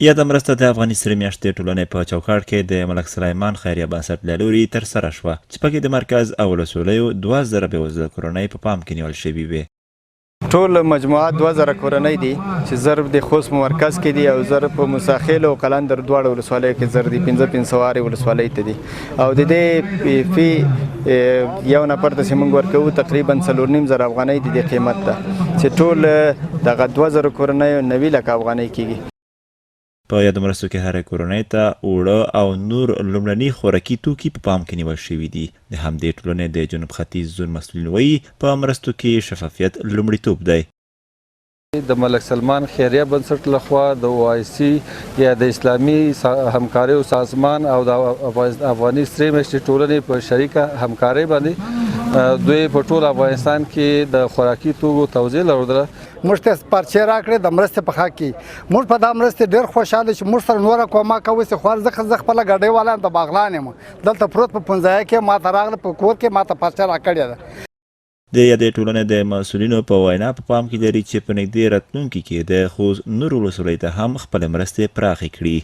یاده مرسته د افغاني سرې میاشتې ټولنې په چوکاټ کې د ملک سلیمان خیریه بنسټ له لوري ترسره شوه چې پکې د مرکز او ولسوالیو 2000 بېوزله کورنۍ په پام کې نیول شوي وې. ټول مجموعه 2000 کورنۍ دي چې زر د خوست مرکز کې دي او زر په موساخیل او قلندر دواړه ولسوالیو کې زر دي 500 ولسوالۍ ته دي او د دې فی یو نفر ته چې موږ ورکوو تقریبا 4.5 افغانۍ د دې قیمت ده چې ټول دغه 2000 کورنۍ 90 لک افغانۍ کېږي. په یادو مرستو کې هرې کورنۍ ته اوړه او نور لومړني خوراکي توکي په پام کې نیول شوي دي. د همدې ټولنې د جنوب ختیځ زون مسؤلین وایي په مرستو کې شفافیت لومړیتوب دی. د ملک سلمان خیریه بنسټ لخوا د OIC یا د اسلامي همکاریو سازمان او د افغاني سرې میاشتې ټولنې په شریکه همکارۍ باندې دوی په ټول افغانستان کې د خوراکي توکو توزیع لرله. موږ ته پرچې راکړې د مرستې په حق کې موږ په دا مرستې ډېر خوشحاله چې موږ سره نوره کومه کوي چې خوار زه خپله ګډۍ والا یم د باغلان یم دلته پروت په پنځایه کې ما ته راغله په کور کې ما ته پرچه راکړې ده. د یادې ټولنې د مسؤلینو په وینا په پام کې لري چې په نږدې راتلونکي کې د خوست نور ولسوالۍ ته هم خپلې مرستې پراخې کړي.